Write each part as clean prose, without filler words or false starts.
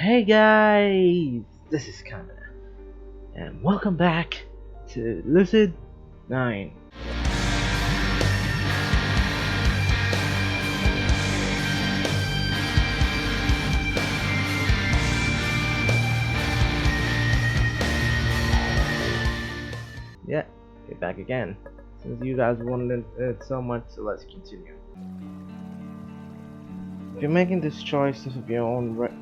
Hey guys, this is Kana, and welcome back to Lucid 9. Yeah, we're back again. Since you guys wanted it so much, so let's continue. If you're making this choice of your own record,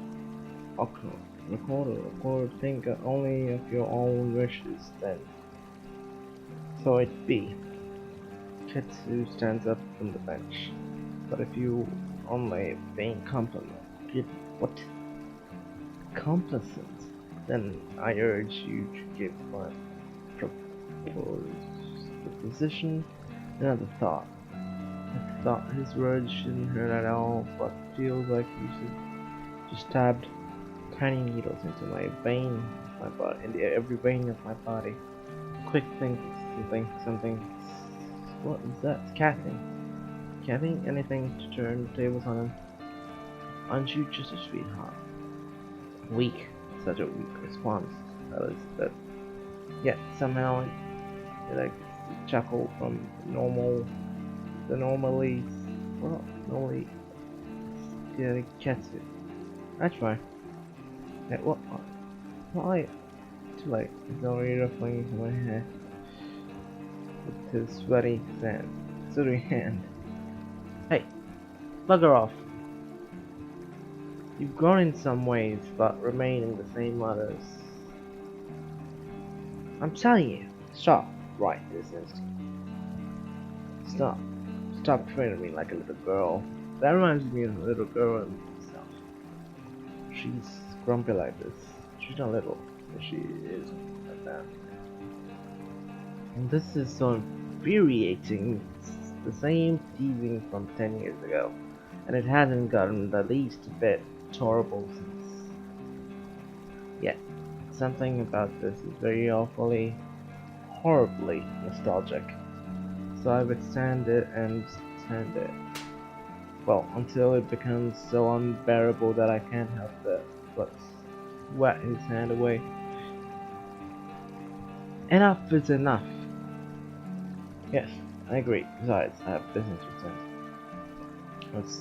think only of your own wishes, then so it be. Ketsu stands up from the bench. But if you only being what? Complacent, then I urge you to give my proposition another thought. I thought his words shouldn't hurt at all, but feels like you should just stabbed tiny needles into my vein, my body, into every vein of my body. Quick, think something. What is that? It's Kathy, anything to turn the tables on him? Aren't you just a sweetheart? Weak, such a weak response. That yet somehow it like chuckle from normally yeah, gets it. I try. Yeah, why? Too late. He's already ruffling my hair with his sweaty hand. Hey, bugger off. You've grown in some ways, but remain in the same others. I'm telling you, stop right this instant. Stop. Stop treating me like a little girl. That reminds me of a little girl and myself. She's grumpy like this. She's not little, but she is like that. And this is so infuriating. It's the same teasing from 10 years ago. And it hasn't gotten the least bit tolerable since. Yet, something about this is very awfully, horribly nostalgic. So I would stand it and stand it. Well, until it becomes so unbearable that I can't help but wet his hand away. Enough is enough. Yes, I agree. Besides, I have business with him. It's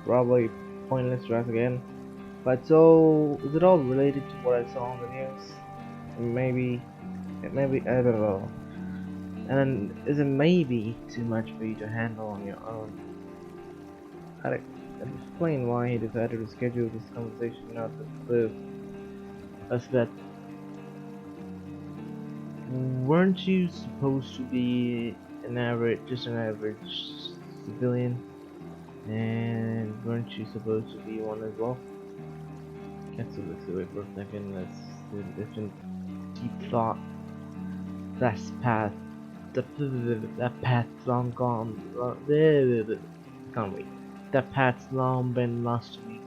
probably pointless to ask again. But so, is it all related to what I saw on the news? Maybe, I don't know. And is it maybe too much for you to handle on your own? I'd explain why he decided to schedule this conversation out of the blue. As that, weren't you supposed to be just an average civilian? And weren't you supposed to be one as well? Katsu looks away for a second as the different deep thought. That's path. That path's long gone. Can't wait. That path's long been lost to me.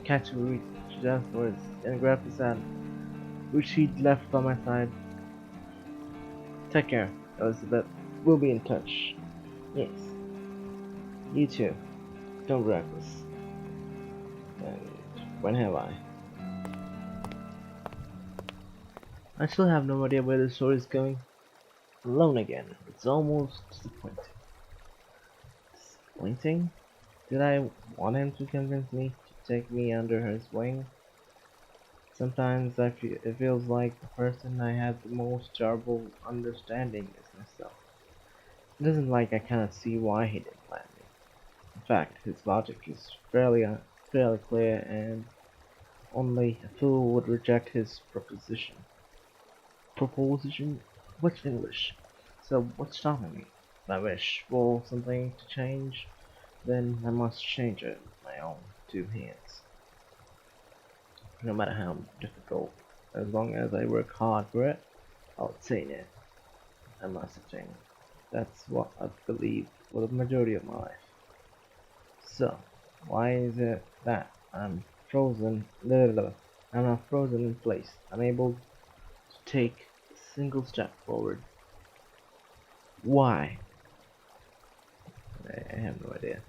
Katsu reached outwards and grabbed his hand, which he'd left by my side. Take care, Elizabeth. We'll be in touch. Yes. You too. Don't be reckless. And when have I? I still have no idea where the story is going. Alone again. It's almost disappointing. Disappointing? Did I want him to convince me to take me under his wing? Sometimes it feels like the person I have the most terrible understanding is myself. It isn't like I cannot see why he didn't let me. In fact, his logic is fairly clear, and only a fool would reject his proposition. Proposition? What's English? So what's stopping me? My wish for something to change, then I must change it with my own two hands. No matter how difficult, as long as I work hard for it, I'll attain it. I must attain it. That's what I've believed for the majority of my life. So, why is it that I'm not frozen in place, unable to take a single step forward? Why? I have no idea.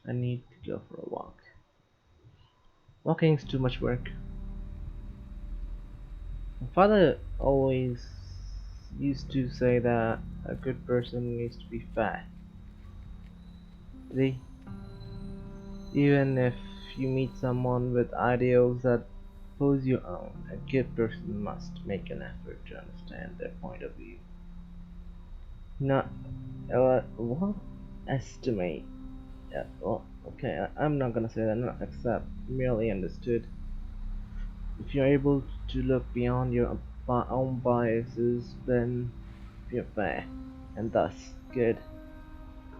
I need go for a walk. Walking's too much work. My father always used to say that a good person needs to be fat. See, even if you meet someone with ideals that oppose your own, a good person must make an effort to understand their point of view. Not what? Estimate. Yeah, well, okay, I'm not gonna say that, not accept, merely understood. If you're able to look beyond your own biases, then you're fair, and thus good.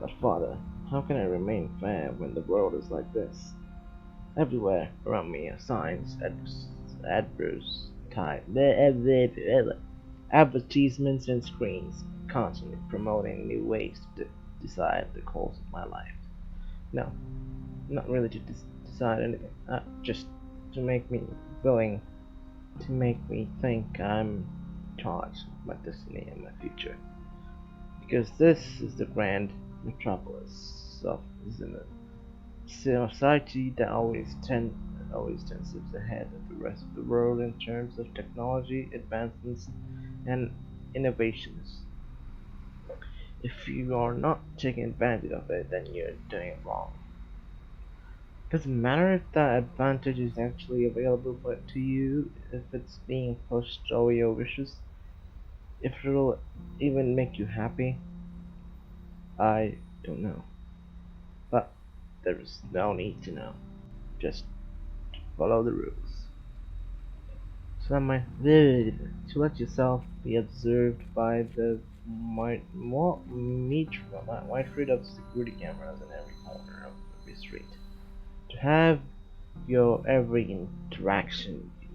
But father, how can I remain fair when the world is like this? Everywhere around me are signs, advertisements, and screens, constantly promoting new ways to decide the course of my life. No, not really to decide anything, just to make me willing to make me think I'm in charge of my destiny and my future. Because this is the grand metropolis of Zimmer. Society that always tends ahead of the rest of the world in terms of technology advancements and innovations. If you are not taking advantage of it, then you're doing it wrong. Doesn't matter if that advantage is actually available to you, if it's being pushed over your wishes, if it'll even make you happy. I don't know. But there is no need to know. Just follow the rules. So to let yourself be observed by the myriad of security cameras in every corner of every street. To have your every interaction be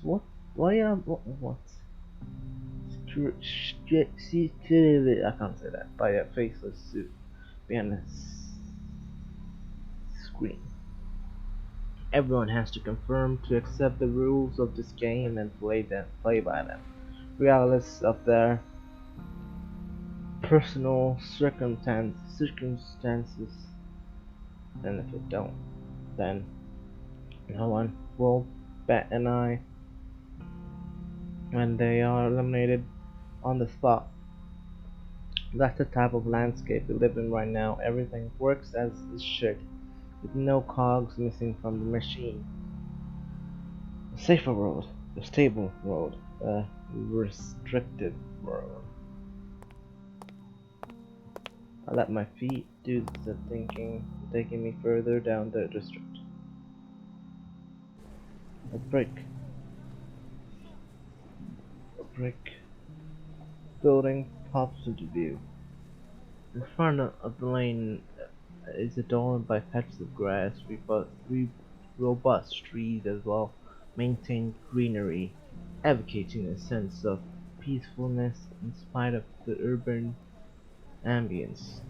what? Why what? I can't say that. By a faceless suit behind a screen. Everyone has to conform to accept the rules of this game and play by them, regardless of their personal circumstances. And if you don't, then no one will bat an eye when they are eliminated on the spot. That's the type of landscape we live in right now. Everything works as it should, with no cogs missing from the machine. A safer world, a stable world, a restricted world. I let my feet do the thinking, taking me further down the district. A brick building pops into view. In front of the lane is adorned by patches of grass, robust trees as well, maintained greenery, advocating a sense of peacefulness in spite of the urban ambience.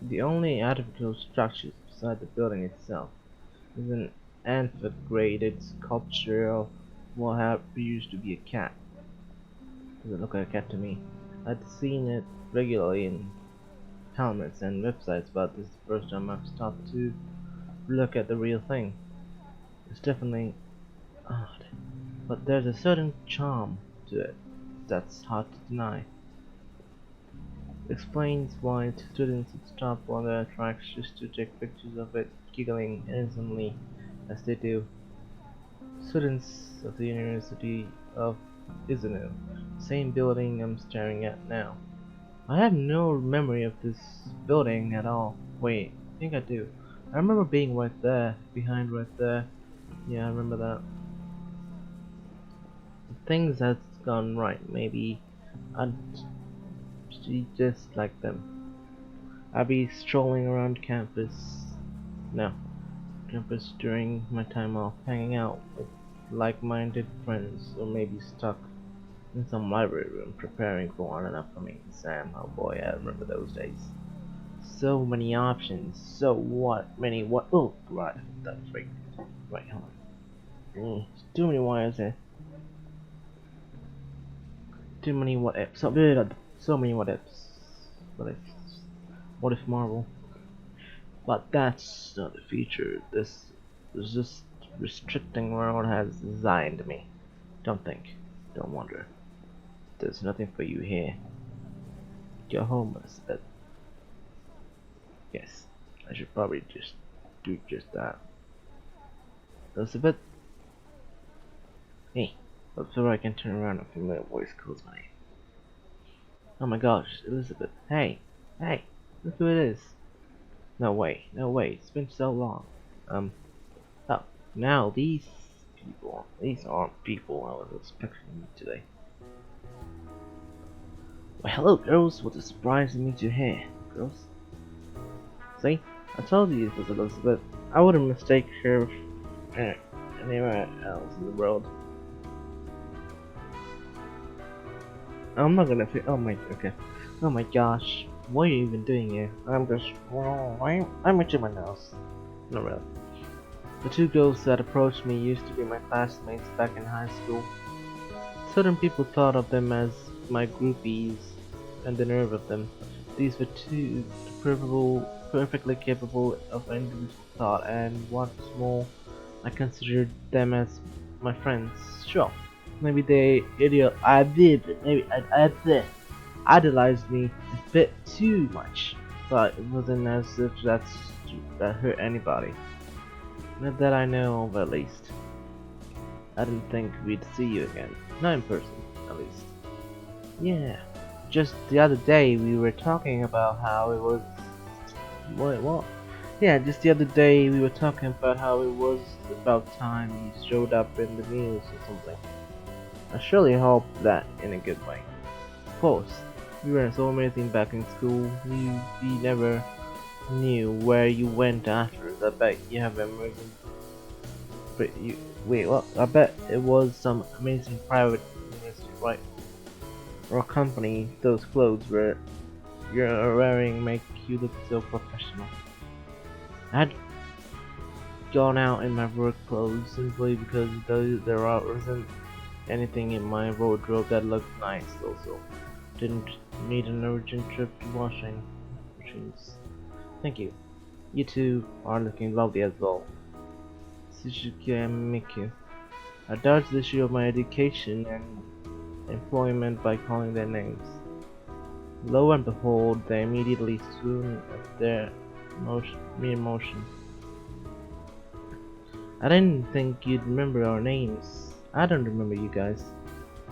The only artificial structures beside the building itself is an amphitheated sculpture of what used to be a cat. Doesn't look like a cat to me. I'd seen it regularly in helmets and websites, but this is the first time I've stopped to look at the real thing. It's definitely odd, but there's a certain charm to it that's hard to deny. It explains why students would stop on their tracks just to take pictures of it, giggling innocently as they do. Students of the University of Izanu, same building I'm staring at now. I have no memory of this building at all. Wait, I think I do. I remember being right there, behind right there. Yeah, I remember that. Things has gone right, maybe I'd be just like them. I'd be strolling around campus during my time off, hanging out with like-minded friends, or maybe stuck in some library room preparing for an upcoming exam. Oh boy, I remember those days. So many options. So what? Many what? Oh, right. That was right. Right, hold on. Too many wires there. Too many what ifs. So many what ifs. What if? What if Marvel? But that's not the future. This just restricting world has designed me. Don't think, don't wonder. There's nothing for you here. You're homeless, but yes, I should probably just do just that. Elizabeth? Hey, before I can turn around, a familiar voice calls my name. Oh my gosh, Elizabeth, hey, hey, look who it is. No way, it's been so long. Um, oh, now these aren't people I was expecting today. Well, hello girls, what a surprise to meet you here, girls. See, I told you it was Elizabeth. I wouldn't mistake her for anywhere else in the world. I'm not gonna fit. Oh my, okay. Oh my gosh, what are you even doing here? I'm itching my nose. Not really. The two girls that approached me used to be my classmates back in high school. Certain people thought of them as my groupies, and the nerve of them. These were two perfectly capable of individual thought, and what's more, I considered them as my friends. Sure, maybe they idolized me a bit too much, but it wasn't as if that hurt anybody. Not that I know of, at least. I didn't think we'd see you again. Not in person, at least. Yeah. Just the other day we were talking about how it was. Wait, what? Yeah, just the other day we were talking about how it was about time you showed up in the news or something. I surely hope that in a good way. Of course, we were so amazing back in school, we never knew where you went afterwards. I bet you have emerging. But you wait, what? I bet it was some amazing private university, right? Or company. Those clothes were you're wearing make you look so professional. I had gone out in my work clothes simply because there wasn't anything in my wardrobe that looked nice. Also, didn't need an urgent trip to washing machines. Thank you. You two are looking lovely as well. Suzuki and Miku. I dodged the issue of my education and employment by calling their names. Lo and behold, they immediately swooned at their mere motion. I didn't think you'd remember our names. I don't remember you guys.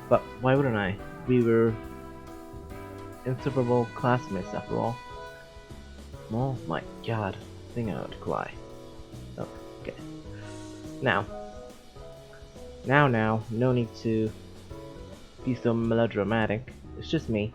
But why wouldn't I? We were inseparable classmates after all. Oh my god, I think I would cry. Oh, okay. Now, no need to be so melodramatic. It's just me.